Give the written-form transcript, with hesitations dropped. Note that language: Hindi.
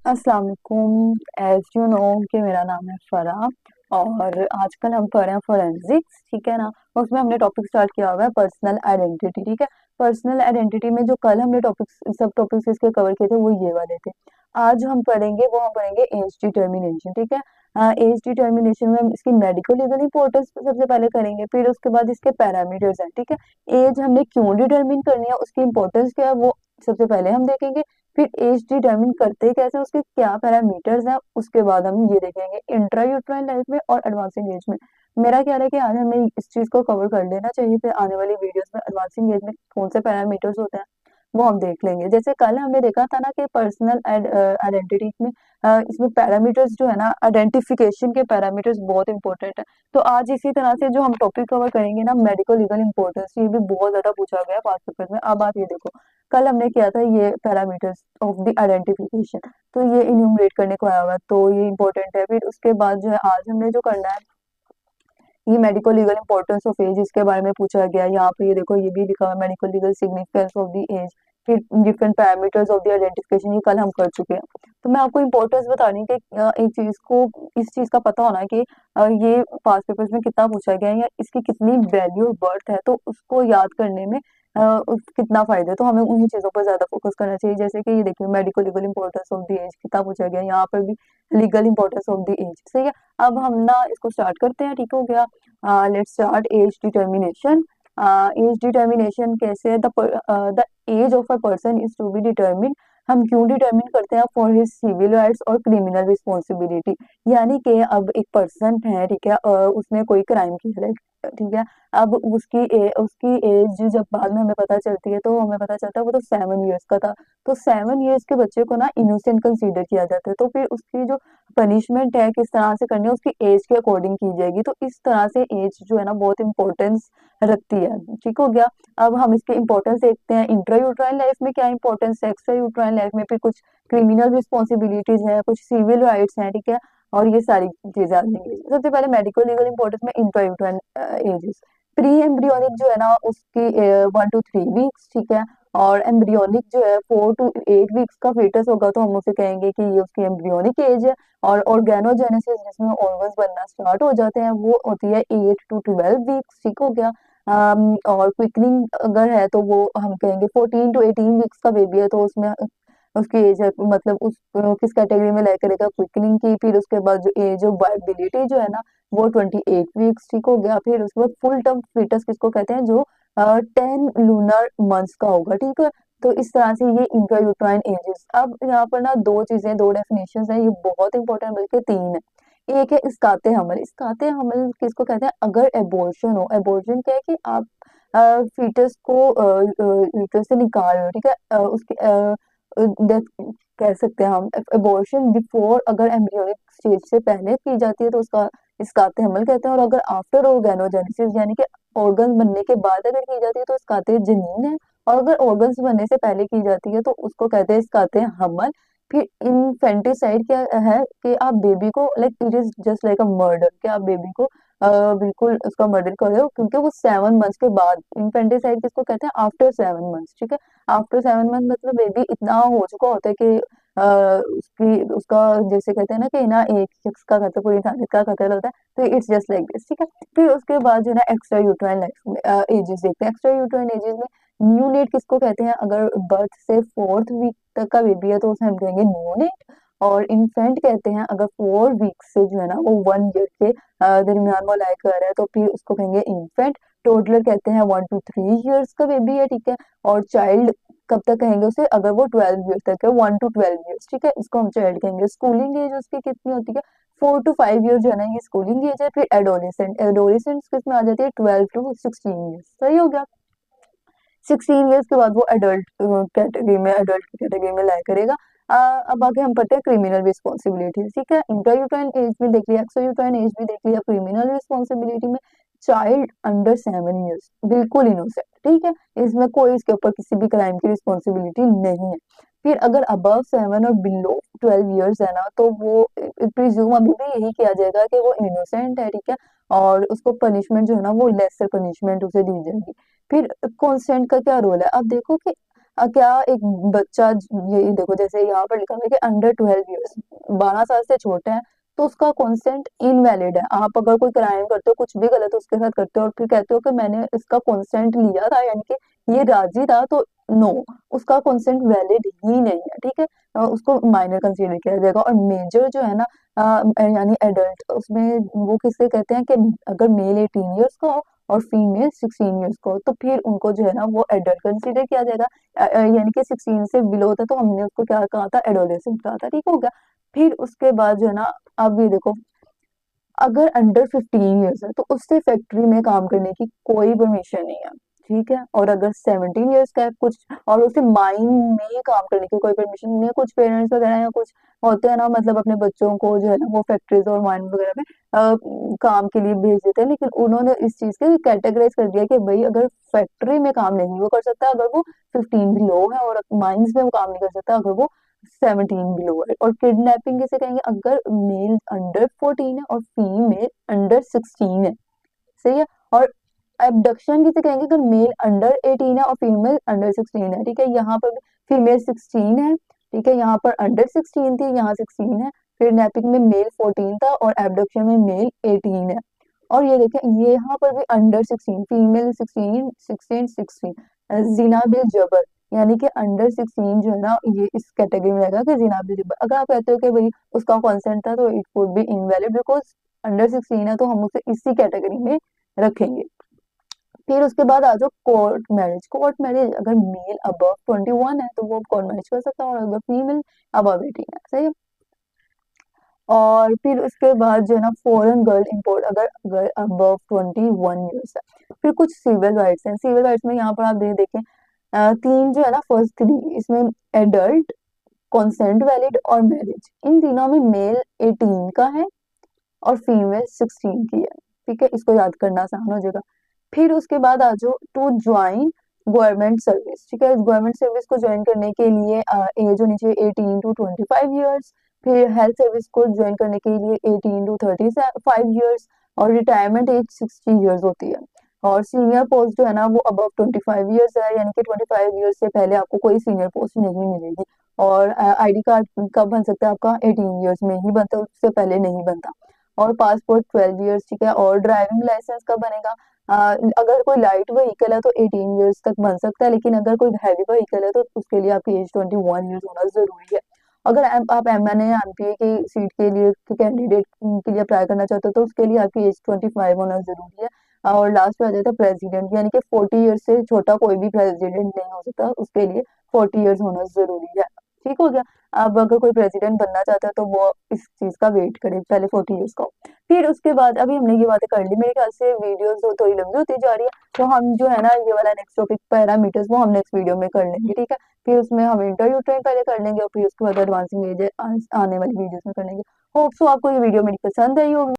अस्सलाम वालेकुम। एज यू नो कि मेरा नाम है फराह और आजकल हम पढ़ रहे हैं फोरेंसिक्स, ठीक है ना। उसमें हमने टॉपिक स्टार्ट किया हुआ है पर्सनल आइडेंटिटी, ठीक है। पर्सनल आइडेंटिटी में जो कल हमने टॉपिक्स सब टॉपिक्स इसके कवर किए थे वो ये वाले थे। आज हम पढ़ेंगे एज डिटर्मिनेशन, ठीक है। एज डिटर्मिनेशन में हम इसकी मेडिकल लीगल इंपॉर्टेंस सबसे पहले करेंगे, फिर उसके बाद इसके पैरामीटर्स हैं, ठीक है। एज हमने क्यों डिटर्मिन करनी है, उसकी इंपॉर्टेंस क्या है, वो सबसे पहले हम देखेंगे। फिर एज डिटरमिन करते कैसे, उसके क्या पैरामीटर्स हैं, उसके बाद हम ये देखेंगे इंट्रा यूट्राइन लाइफ में और एडवांसिंग एज में। मेरा ख्याल है कि आज हमें इस चीज को कवर कर लेना चाहिए, फिर आने वाली वीडियोस में एडवांसिंग एज में कौन से पैरामीटर्स होते हैं वो हम देख लेंगे। जैसे कल हमने देखा था ना कि पर्सनल आइडेंटिटी में इसमें पैरामीटर्स जो है ना, आइडेंटिफिकेशन के पैरामीटर्स बहुत इंपॉर्टेंट है। तो आज इसी तरह से जो हम टॉपिक कवर करेंगे ना, मेडिको लीगल इंपॉर्टेंस, ये भी बहुत ज्यादा पूछा गया है पास्ट पेपर में। अब आप ये देखो, कल हमने किया था ये पैरामीटर्स ऑफ द आइडेंटिफिकेशन, तो ये इन्यूमरेट करने को आया हुआ है, तो ये इंपॉर्टेंट है। फिर उसके बाद जो है आज हमने जो करना है, ये medico legal importance of age, इसके बारे में पूछा गया है। यहाँ पे ये देखो, ये भी लिखा हुआ है medico legal significance of the age. फिर different parameters of the identification, ये कल हम कर चुके हैं। तो मैं आपको इंपॉर्टेंस बता रही हूँ कि एक चीज को, इस चीज का पता होना है कि ये पास्ट पेपर्स में कितना पूछा गया है या इसकी कितनी वैल्यू और वर्थ है, तो उसको याद करने में कितना फायदा है। तो हमें उन्हीं चीजों पर ज्यादा फोकस करना चाहिए। जैसे कि ये देखिए, medico legal importance of the age कितना पूछा गया है, यहाँ पर भी legal importance of the age, सही है। अब हम ना इसको स्टार्ट करते हैं, ठीक हो गया। Let's start age determination. Age determination कैसे है, the age of a person is to be determine. हम क्यों डिटर्मिन करते हैं, फॉर हिज सिविल राइट्स और क्रिमिनल रिस्पॉन्सिबिलिटी। यानी कि अब एक पर्सन है, ठीक है, उसने कोई क्राइम किया है, ठीक है। अब उसकी एज जब बाद में हमें पता चलती है, तो हमें पता चलता है वो तो 7 ईयर्स का था। तो 7 ईयर्स के बच्चे को ना इनोसेंट कंसीडर किया जाता है, तो फिर उसकी जो पनिशमेंट है किस तरह से करनी है, उसकी एज के अकॉर्डिंग की जाएगी। तो इस तरह से एज जो है ना बहुत इंपॉर्टेंस रखती है, ठीक हो गया। अब हम इसके इंपॉर्टेंस देखते हैं, इंट्रा यूट्राइन लाइफ में क्या इंपॉर्टेंस है, एक्स्ट्रा यूट्राइन लाइफ में फिर कुछ क्रिमिनल रिस्पॉन्सिबिलिटीज है, कुछ सिविल राइट्स हैं, ठीक है। और ये सारी चीजें आ जाएंगी। सबसे पहले मेडिकल लीगल इंपॉर्टेंस में intra uterine ages. Pre embryonic जो है ना, उसकी 1 to 3 वीक्स, ठीक है। और एम्ब्रियोनिक जो है 4 to 8 वीक्स का fetus होगा, तो हम उसे कहेंगे कि ये उसकी एम्ब्रियोनिक एज है। और ऑर्गेनोजेनेसिस, जिसमें ऑर्गन्स बनना स्टार्ट हो जाते हैं, वो होती है 8 to 12 वीक्स, ठीक हो गया। और क्विकनिंग अगर है तो वो हम कहेंगे 14 to 18 वीक्स का बेबी है, तो उसमें उसकी एज है, मतलब उस किस कैटेगरी में लाइक करेगा, क्विकनिंग की। फिर उसके बाद जो एज ऑफ वायबिलिटी जो है ना, वो 28 वीक्स, ठीक हो गया। फिर उसके बाद फुल टर्म फीटस किसको कहते हैं, जो 10 लूनर मंथ्स का होगा, ठीक है। तो इस तरह से ये इंट्रायूट्राइन एजेस। अब यहाँ पर ना दो चीजें, दो डेफिनेशन है, ये बहुत इंपॉर्टेंट, बल्कि तीन है। एक है इसकाते हमल। इसकाते हमल किसको कहते हैं, अगर एबॉर्शन हो। एबॉर्शन क्या है कि आप फीटस को यूट्रस से निकाल रहे हो, ठीक है। उसके डेथ कह सकते हैं हम। एबॉर्शन बिफोर, अगर एम्ब्रियोनिक स्टेज से पहले की जाती है तो उसका इसकाते हमल कहते हैं। और अगर आफ्टर ऑर्गेनोजेनेसिस, यानी कि ऑर्गन बनने के बाद अगर की जाती है तो इसकाते जनीन है। और अगर ऑर्गन्स बनने से पहले की जाती है तो उसको कहते हैं इसकाते हमल। फिर इनफेंटिसाइड क्या है कि आप बेबी को, like it is just like a murder, कि आप बेबी को बिल्कुल उसका मर्डर कर रहे हो, क्योंकि वो 7 मंथ्स के बाद। इनफेंटिसाइड किसको कहते हैं, आफ्टर 7 मंथ्स, ठीक है। आफ्टर 7 मंथ मतलब बेबी इतना हो चुका होता है कि उसकी उसका, जैसे कहते हैं ना कि ना एक शख्स का कत्ल पूरी इंसानियत का कत्ल होता है, तो इट्स जस्ट लाइक दिस, ठीक है। फिर उसके बाद जो है ना एक्स्ट्रा यूट्राइन एजेस देखते हैं। एक्स्ट्रा यूट्राइन एजेस में न्यूनेट किसको कहते हैं, अगर बर्थ से 4th वीक तक का बेबी है तो उसे हम कहेंगे न्यूनेट। और इन्फेंट कहते हैं अगर 4 वीक से जो है ना वो 1 ईयर के दरमियान वो लाइक कर रहा है, तो फिर उसको कहेंगे इन्फेंट। टोडलर कहते हैं 1 to 3 ईयर्स का बेबी है, ठीक है। और चाइल्ड कब तक कहेंगे उसे, अगर वो 12 ईयर तक है, 1 to 12 ईयर्स, ठीक है, इसको हम चाइल्ड कहेंगे। स्कूलिंग एज उसकी कितनी होती है, 4 to 5 ईयर जो है ना, ये स्कूलिंग एज है। फिर एडोलेसेंट, एडोलेसेंट किस में आ जाती है, 12 to 16 ईयर्स, सही हो गया। 16 ईयर्स के बाद वो एडल्ट कैटेगरी में लाया करेगा। अब आगे हम पढ़ते हैं क्रिमिनल रिस्पॉन्सिबिलिटी, ठीक है। इंट्रायूटाइन एज भी देख लिया, एक्सट्रायूटाइन एज भी देख लिया। क्रिमिनल रिस्पॉन्सिबिलिटी में चाइल्ड अंडर 7 ईयर्स, बिल्कुल इनोसेंट, ठीक है। इसमें कोई इसके ऊपर किसी भी क्राइम की रिस्पॉन्सिबिलिटी नहीं है। फिर अगर अबव 7 और बिलो 12 ईयर्स है ना, तो वो प्रिज्यूम अभी भी यही किया जाएगा कि वो इनोसेंट है, ठीक है। और उसको पनिशमेंट जो है ना, वो लेसर पनिशमेंट उसे दी जाएगी। फिर कंसेंट का क्या रोल है, अब देखो कि क्या एक बच्चा, ये देखो जैसे यहाँ पर लिखा हुआ है कि अंडर 12 ईयर्स, 12 साल से छोटे हैं, तो उसका consent इनवैलिड है। आप अगर कोई क्राइम करते हो, कुछ भी गलत उसके साथ करते हो और फिर कहते हो कि मैंने इसका consent लिया था, यानी कि ये राजी था, तो नो, उसका consent वैलिड ही नहीं है, ठीक है। उसको माइनर कंसीडर किया जाएगा। और मेजर जो है ना, यानी एडल्ट, उसमें वो किससे कहते हैं कि अगर मेल 18 ईयर्स का हो और फीमेल 16 ईयर्स को, तो फिर उनको जो है ना वो एडल्ट कंसीडर किया जाएगा। यानी कि 16 से बिलो होता है तो हमने उसको क्या कहा था, एडोलेसेंट कहा था, ठीक हो गया। फिर उसके बाद जो है ना, अब ये देखो, अगर अंडर 15 ईयर्स है तो उससे फैक्ट्री में काम करने की कोई परमिशन नहीं है, ठीक है। और अगर 17 ईयर्स का है कुछ, और उसे माइन में काम करने की कोई परमिशन नहीं है। कुछ पेरेंट्स वगैरह या कुछ होते हैं ना, मतलब अपने बच्चों को जो है ना वो फैक्ट्रीज और माइन वगैरह में काम के लिए भेज देते हैं, लेकिन उन्होंने इस चीज के कैटेगराइज कर दिया कि भाई अगर फैक्ट्री में काम नहीं वो कर सकता अगर वो 15 बिलो है, और माइंस में वो काम नहीं कर सकता अगर वो 17 बिलो है। और किडनैपिंग किसे कहेंगे, अगर मेल अंडर 14 है और फीमेल अंडर 16 है, सही है। और एबडक्शन किसे कहेंगे, अगर मेल अंडर 18 है और फीमेल अंडर 16 है, ठीक है। यहाँ पर फीमेल 16 है, ठीक है, यहाँ पर अंडर 16 थी, यहाँ 16 है। फिर नैपिंग में मेल 14 था और एबडक्शन में मेल 18 है। और ये देखें, ये यहाँ पर भी अंडर 16, फीमेल 16, 16, 16, जिना बिल जबर, यानी कि अंडर 16 जो है ना ये इस कैटेगरी में रहेगा कि जिना बिल जबर। अगर आप कहते हो कि भाई उसका कॉन्सेंट था, तो it would be invalid, because under 16 है तो हम उसे इसी कैटेगरी में रखेंगे। फिर उसके बाद आ जाओ कोर्ट मैरिज। कोर्ट मैरिज, अगर मेल अबव 21 है तो वो कोर्ट मैरिज कर सकता है, और अगर फीमेल अबव 18 है, सही है। और फिर उसके बाद जो है ना फॉरेन गर्ल इंपोर्ट, अगर गर्ल अबव 21 ईयर्स है। फिर कुछ सिविल राइट्स हैं। सिविल राइट्स में यहाँ पर आप देखें, तीन जो है ना, फर्स्ट थ्री इसमें एडल्ट, कॉन्सेंट वैलिड और मैरिज, इन तीनों में मेल 18 का है और फीमेल 16 की है, ठीक है। इसको याद करना आसान हो जाएगा। फिर उसके बाद आ जाओ टू ज्वाइन गवर्नमेंट सर्विस, ठीक है। गवर्नमेंट सर्विस को ज्वाइन करने के लिए एज होनी चाहिए 18 to 25 ईयर्स। फिर हेल्थ सर्विस को ज्वाइन करने के लिए 18 to 35 ईयर्स। और रिटायरमेंट एज 60 ईयर्स होती है। और सीनियर पोस्ट जो है ना वो अबव 25 ईयर्स है, यानी कि 25 ईयर्स से पहले आपको कोई सीनियर पोस्ट नहीं मिलेगी। और आईडी कार्ड कब बन सकता है आपका, 18 ईयर्स में ही बनता है, उससे पहले नहीं बनता। और पासपोर्ट 12 ईयर्स, ठीक है। और ड्राइविंग लाइसेंस कब बनेगा, अगर कोई लाइट व्हीकल है तो 18 ईयर्स तक बन सकता है, लेकिन अगर कोई हैवी व्हीकल है तो उसके लिए आपकी एज 21 ईयर्स होना जरूरी है। अगर आप एम एन ए एमपीए की सीट के लिए कैंडिडेट के लिए अप्लाई करना चाहते हो तो उसके लिए आपकी एज 25 होना जरूरी है। और लास्ट में आ जाता है प्रेसिडेंट, यानी कि 40 ईयर्स से छोटा कोई भी प्रेसिडेंट नहीं हो सकता, उसके लिए 40 ईयर्स होना जरूरी है, ठीक हो गया। अब अगर कोई प्रेसिडेंट बनना चाहता है तो वो इस चीज का वेट करे, पहले 40 ईयर्स का हो। फिर उसके बाद अभी हमने ये बातें कर ली, मेरे ख्याल से वीडियोस तो थोड़ी लंबी होती जा रही है, तो हम जो है ना ये वाला नेक्स्ट टॉपिक पैरामीटर्स वो हम नेक्स्ट वीडियो में कर लेंगे, ठीक है। फिर उसमें हम इंटरव्यू ट्रेन पहले कर लेंगे और फिर उसके बाद एडवांसिंग एज आने वाली वीडियोस में कर लेंगे। होप सो आपको ये वीडियो मेरी पसंद आई होगी।